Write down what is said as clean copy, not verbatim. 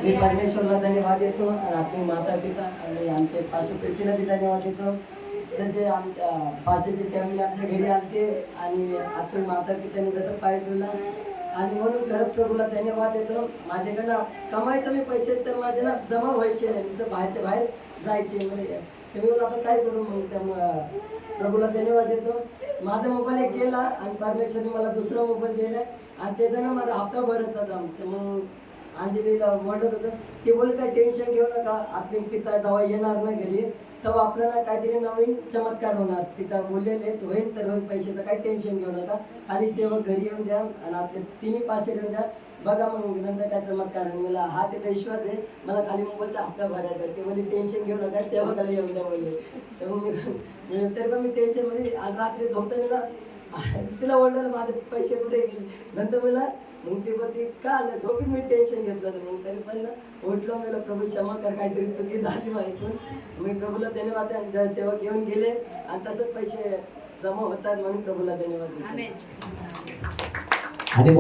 मी परमेश्वरला धन्यवाद देतो आणि आपले माता पिता आणि आमचे पाशे प्रीतीला बी धन्यवाद देतो. तसे आमच्या पाशेची फॅमिली आमच्या घरी आलते आणि आपले माता पित्याने जसं पाय ठेवला आणि म्हणून खरं प्रभूला धन्यवाद देतो. माझ्याकडनं कमायचं मी पैसे तर माझे ना जमा व्हायचे नाही, नुसतं बाहेरच्या बाहेर जायचे. म्हणजे तुम्ही आता काय करू मग, त्यामुळं प्रभूला धन्यवाद देतो. माझा मोबाईल एक गेला आणि परमेश्वरने मला दुसरा मोबाईल दिला आणि त्याचा ना माझा हप्ता भरायचा होता. मग अंजलीला म्हणत होतं, ते बोल काय टेन्शन घेऊ नका, आपले पिता जेव्हा येणार ना घरी तेव्हा आपल्याला काहीतरी नवीन चमत्कार होणार. पिता बोललेले होईल तर होईल, पैशाचं काही टेन्शन घेऊ नका, खाली सेवक घरी येऊन द्या आणि आपले तिन्ही पाचशे येऊन द्या, बघा मग नंतर काय चमत्कार. मला हा त्याचा विश्वास आहे, मला खाली मोबाईलचा हप्ता भरायचा. ते बोलले टेन्शन घेऊ नका, सेवकाला येऊन द्या बोलले. तर मग तरी पण मी टेन्शनमध्ये रात्री झोपताना तिला ओरडलं माझे पैसे कुठे गेले. नंतर मला मग ते बोलते का आलं झोपीत मी टेन्शन घेतलं. तर मग तरी पण उठलं, मला प्रभू क्षमा कर, काहीतरी चुकी झाली ऐकून. मी प्रभूला धन्यवाद द्या, सेवक येऊन गेले आणि तसंच पैसे जमा होतात म्हणून प्रभूला धन्यवाद. आणि